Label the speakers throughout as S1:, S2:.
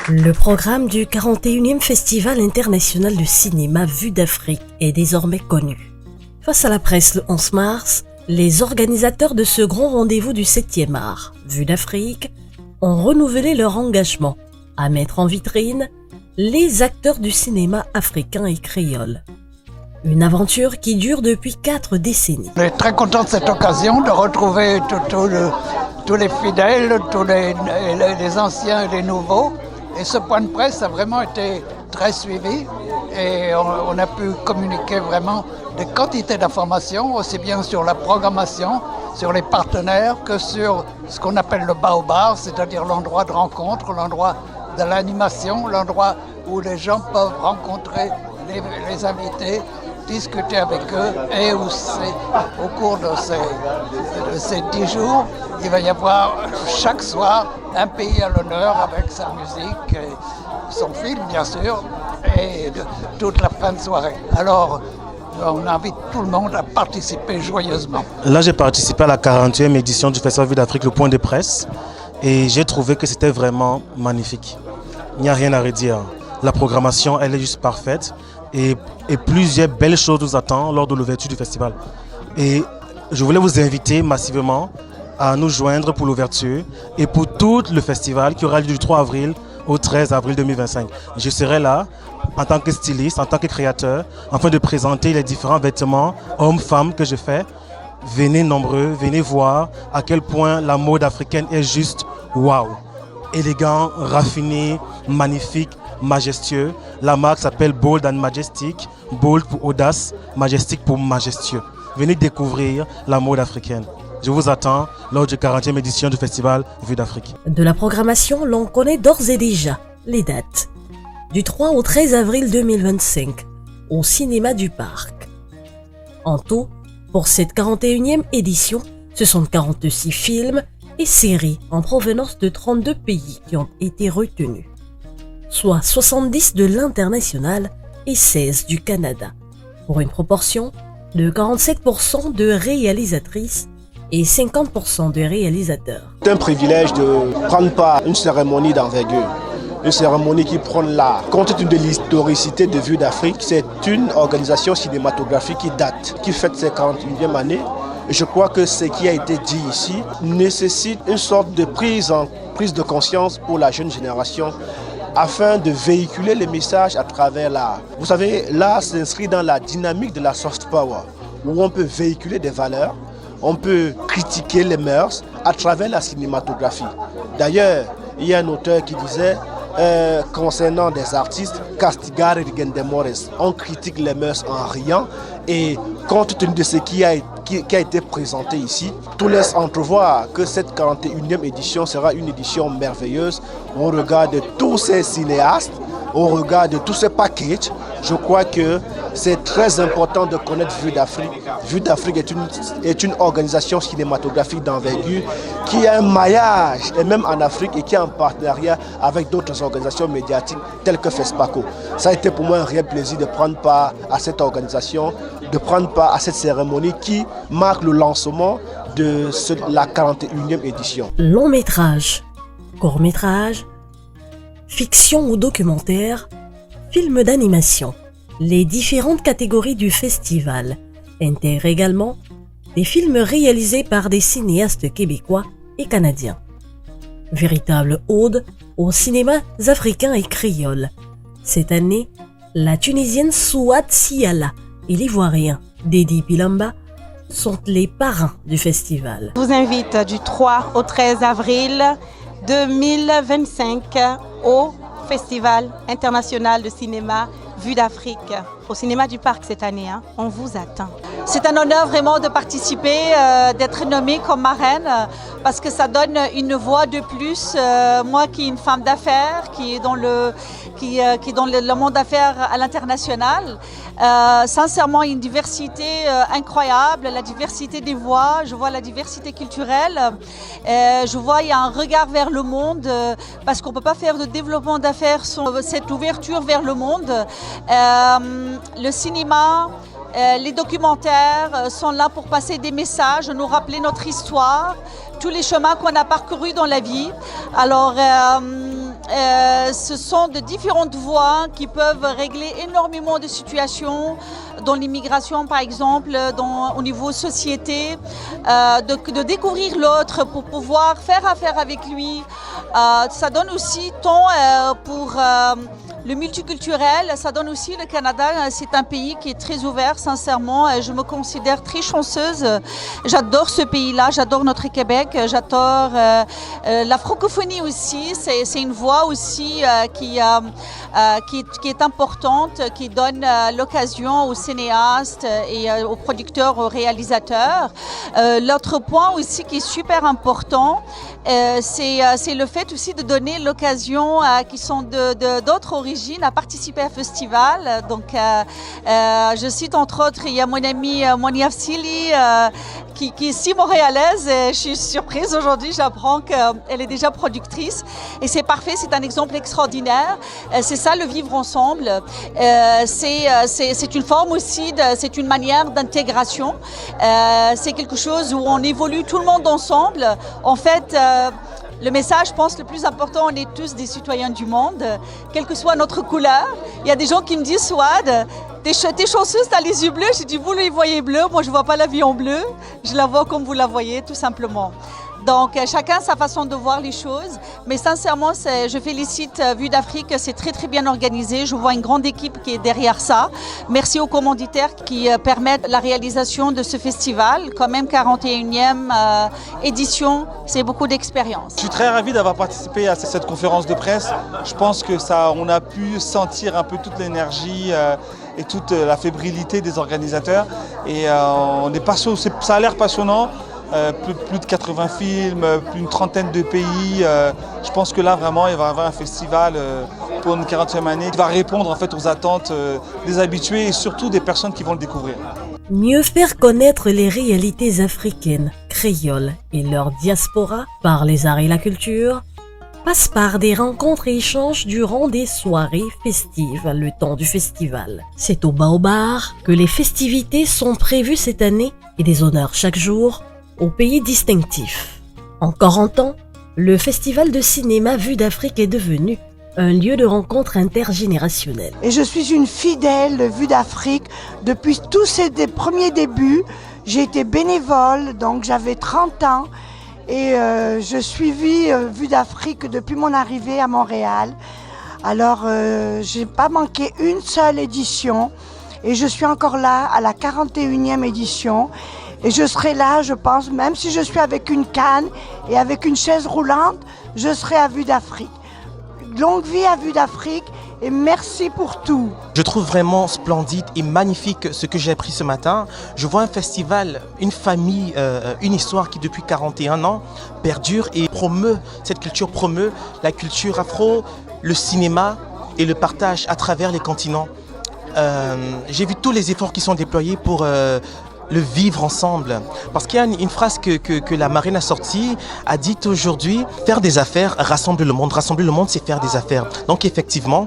S1: Le programme du 41e Festival international de cinéma Vue d'Afrique est désormais connu. Face à la presse le 11 mars, les organisateurs de ce grand rendez-vous du 7e art, Vue d'Afrique, ont renouvelé leur engagement à mettre en vitrine les acteurs du cinéma africain et créole. Une aventure qui dure depuis 4 décennies.
S2: On est très content de cette occasion de retrouver tous les fidèles, tous les anciens et les nouveaux. Et ce point de presse a vraiment été très suivi et on a pu communiquer vraiment des quantités d'informations, aussi bien sur la programmation, sur les partenaires, que sur ce qu'on appelle le baobab, c'est-à-dire l'endroit de rencontre, l'endroit de l'animation, l'endroit où les gens peuvent rencontrer les invités, discuter avec eux, et où au cours de ces 10 jours, il va y avoir chaque soir un pays à l'honneur avec sa musique, et son film bien sûr, et toute la fin de soirée. Alors, on invite tout le monde à participer joyeusement.
S3: Là, j'ai participé à la 40e édition du Festival Vue d'Afrique, le point de presse, et j'ai trouvé que c'était vraiment magnifique. Il n'y a rien à redire. La programmation, elle est juste parfaite. Et plusieurs belles choses nous attendent lors de l'ouverture du festival. Et je voulais vous inviter massivement à nous joindre pour l'ouverture et pour tout le festival qui aura lieu du 3 avril au 13 avril 2025. Je serai là en tant que styliste, en tant que créateur, afin de présenter les différents vêtements hommes-femmes que je fais. Venez nombreux, venez voir à quel point la mode africaine est juste waouh. Élégant, raffiné, magnifique, majestueux. La marque s'appelle Bold and Majestic. Bold pour audace, Majestic pour majestueux. Venez découvrir la mode africaine. Je vous attends lors du 40e édition du Festival Vue d'Afrique.
S1: De la programmation, l'on connaît d'ores et déjà les dates. Du 3 au 13 avril 2025, au Cinéma du Parc. En tout, pour cette 41e édition, ce sont 46 films et séries en provenance de 32 pays qui ont été retenus, soit 70 de l'international et 16 du Canada, pour une proportion de 47% de réalisatrices et 50% de réalisateurs.
S4: C'est un privilège de prendre part à une cérémonie d'envergure. Une cérémonie qui prend là, compte tenu de l'historicité de Vue d'Afrique. C'est une organisation cinématographique qui date, qui fête ses 41e année. Et je crois que ce qui a été dit ici nécessite une sorte de prise de conscience pour la jeune génération afin de véhiculer les messages à travers l'art. Vous savez, l'art s'inscrit dans la dynamique de la soft power, où on peut véhiculer des valeurs, on peut critiquer les mœurs à travers la cinématographie. D'ailleurs, il y a un auteur qui disait concernant des artistes, castigare rigendemores, on critique les mœurs en riant, et compte tenu de ce qui a été présenté ici, tout laisse entrevoir que cette 41e édition sera une édition merveilleuse au regard de tous ces cinéastes, au regard de tous ces packages. Je crois que c'est très important de connaître Vue d'Afrique. Vue d'Afrique est une organisation cinématographique d'envergure qui a un maillage, et même en Afrique, et qui est en partenariat avec d'autres organisations médiatiques telles que FESPACO. Ça a été pour moi un réel plaisir de prendre part à cette organisation, de prendre part à cette cérémonie qui marque le lancement de la 41e édition.
S1: Long métrage, court métrage, fiction ou documentaire, film d'animation. Les différentes catégories du festival intègrent également des films réalisés par des cinéastes québécois et canadiens. Véritable ode aux cinémas africains et créoles. Cette année, la Tunisienne Souad Siala et l'Ivoirien Dedi Pilamba sont les parrains du festival.
S5: Je vous invite du 3 au 13 avril 2025 au Festival international de cinéma Vue d'Afrique, au Cinéma du Parc cette année. On vous attend. C'est un honneur vraiment de participer, d'être nommée comme marraine, parce que ça donne une voix de plus. Moi qui est une femme d'affaires, qui est dans le monde d'affaires à l'international, sincèrement une diversité incroyable, la diversité des voix, je vois la diversité culturelle, je vois il y a un regard vers le monde, parce qu'on ne peut pas faire de développement d'affaires sans cette ouverture vers le monde. Le cinéma, les documentaires sont là pour passer des messages, nous rappeler notre histoire, tous les chemins qu'on a parcourus dans la vie. Alors ce sont de différentes voies qui peuvent régler énormément de situations dans l'immigration par exemple, au niveau société, de découvrir l'autre pour pouvoir faire affaire avec lui. Ça donne aussi temps pour le multiculturel, ça donne aussi le Canada, c'est un pays qui est très ouvert, sincèrement. Je me considère très chanceuse. J'adore ce pays-là, j'adore notre Québec, j'adore la francophonie aussi. C'est une voix aussi qui est importante, qui donne l'occasion aux cinéastes et aux producteurs, aux réalisateurs. L'autre point aussi qui est super important, c'est le fait aussi de donner l'occasion qui sont d'autres origines à participer à un festival. Donc, je cite entre autres, il y a mon amie Monia Fsili qui est ici montréalaise. Et je suis surprise aujourd'hui, j'apprends qu'elle est déjà productrice. Et c'est parfait, c'est un exemple extraordinaire. C'est ça le vivre ensemble. C'est une forme aussi, c'est une manière d'intégration. C'est quelque chose où on évolue tout le monde ensemble. En fait, le message, je pense, le plus important, on est tous des citoyens du monde, quelle que soit notre couleur. Il y a des gens qui me disent, Souad, t'es chanceuse, t'as les yeux bleus. J'ai dit, vous les voyez bleus, moi je vois pas la vie en bleu, je la vois comme vous la voyez, tout simplement. Donc chacun sa façon de voir les choses, mais sincèrement je félicite Vue d'Afrique, c'est très très bien organisé, je vois une grande équipe qui est derrière ça. Merci aux commanditaires qui permettent la réalisation de ce festival, quand même 41e édition, c'est beaucoup d'expérience.
S6: Je suis très ravi d'avoir participé à cette conférence de presse, je pense que on a pu sentir un peu toute l'énergie et toute la fébrilité des organisateurs et on est passionné, ça a l'air passionnant. Plus de 80 films, plus d'une trentaine de pays. Je pense que là, vraiment, il va y avoir un festival pour une 40e année qui va répondre en fait aux attentes des habitués et surtout des personnes qui vont le découvrir.
S1: Mieux faire connaître les réalités africaines, créoles et leur diaspora par les arts et la culture passe par des rencontres et échanges durant des soirées festives, le temps du festival. C'est au Baobar que les festivités sont prévues cette année et des honneurs chaque jour au pays distinctif. En 40 ans, le Festival de cinéma Vue d'Afrique est devenu un lieu de rencontre intergénérationnelle.
S7: Et je suis une fidèle de Vue d'Afrique depuis tous ces premiers débuts. J'ai été bénévole, donc j'avais 30 ans et je suivis Vue d'Afrique depuis mon arrivée à Montréal. Alors, j'ai pas manqué une seule édition et je suis encore là à la 41e édition. Et je serai là, je pense, même si je suis avec une canne et avec une chaise roulante, je serai à Vue d'Afrique. Longue vie à Vue d'Afrique et merci pour tout.
S8: Je trouve vraiment splendide et magnifique ce que j'ai appris ce matin. Je vois un festival, une famille, une histoire qui depuis 41 ans perdure et cette culture promeut la culture afro, le cinéma et le partage à travers les continents. J'ai vu tous les efforts qui sont déployés pour le vivre ensemble. Parce qu'il y a une phrase que la marraine a sortie, a dit aujourd'hui, faire des affaires rassemble le monde. Rassembler le monde, c'est faire des affaires. Donc effectivement,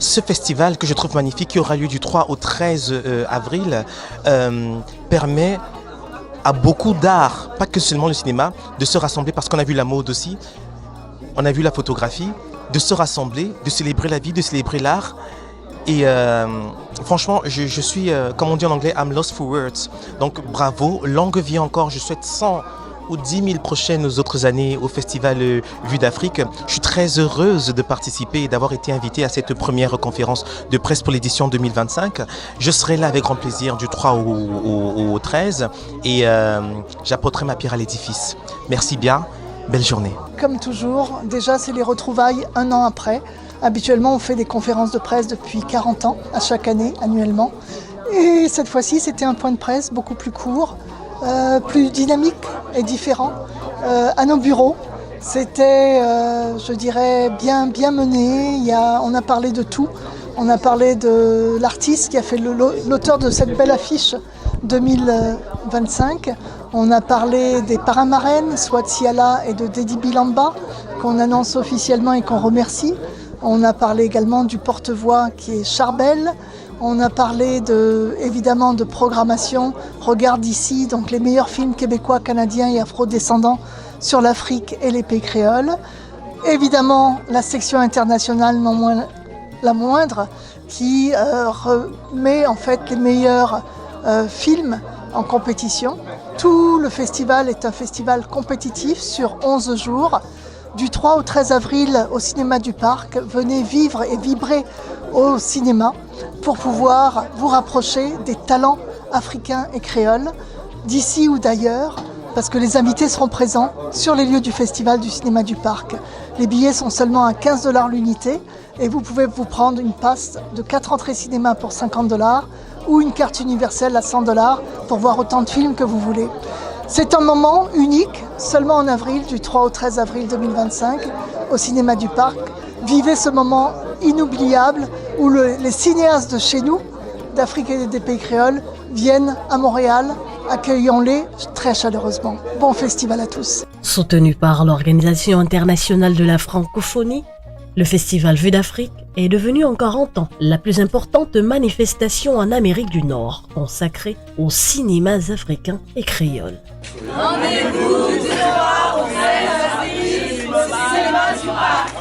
S8: ce festival que je trouve magnifique, qui aura lieu du 3 au 13 avril, permet à beaucoup d'art, pas que seulement le cinéma, de se rassembler parce qu'on a vu la mode aussi, on a vu la photographie, de se rassembler, de célébrer la vie, de célébrer l'art. Et franchement, je suis, comme on dit en anglais, I'm lost for words. Donc bravo, longue vie encore. Je souhaite 100 ou 10 000 prochaines autres années au Festival Vue d'Afrique. Je suis très heureuse de participer et d'avoir été invitée à cette première conférence de presse pour l'édition 2025. Je serai là avec grand plaisir du 3 au 13 et j'apporterai ma pierre à l'édifice. Merci bien, belle journée.
S9: Comme toujours, déjà c'est les retrouvailles un an après. Habituellement, on fait des conférences de presse depuis 40 ans, à chaque année, annuellement. Et cette fois-ci, c'était un point de presse beaucoup plus court, plus dynamique et différent, à nos bureaux. C'était, je dirais, bien mené. On a parlé de tout. On a parlé de l'artiste qui a fait l'auteur de cette belle affiche 2025. On a parlé des parrains-marraines, Souad Siala et de Dedi Bilamba, qu'on annonce officiellement et qu'on remercie. On a parlé également du porte-voix qui est Charbel. On a parlé évidemment de programmation. Regarde ici, donc les meilleurs films québécois, canadiens et afro-descendants sur l'Afrique et les pays créoles. Évidemment, la section internationale, non moins la moindre, qui remet en fait les meilleurs films en compétition. Tout le festival est un festival compétitif sur 11 jours. Du 3 au 13 avril au cinéma du Parc, venez vivre et vibrer au cinéma pour pouvoir vous rapprocher des talents africains et créoles, d'ici ou d'ailleurs, parce que les invités seront présents sur les lieux du festival du cinéma du Parc. Les billets sont seulement à 15 $ l'unité et vous pouvez vous prendre une passe de 4 entrées cinéma pour 50 $ ou une carte universelle à 100 $ pour voir autant de films que vous voulez. C'est un moment unique, seulement en avril, du 3 au 13 avril 2025, au cinéma du Parc. Vivez ce moment inoubliable où les cinéastes de chez nous, d'Afrique et des pays créoles, viennent à Montréal. Accueillons-les très chaleureusement. Bon festival à tous.
S1: Soutenu par l'Organisation internationale de la francophonie, le Festival Vue d'Afrique est devenu en 40 ans la plus importante manifestation en Amérique du Nord consacrée aux cinémas africains et créoles.
S10: Rendez-vous du 3 au 13 avril au cinéma du Parc.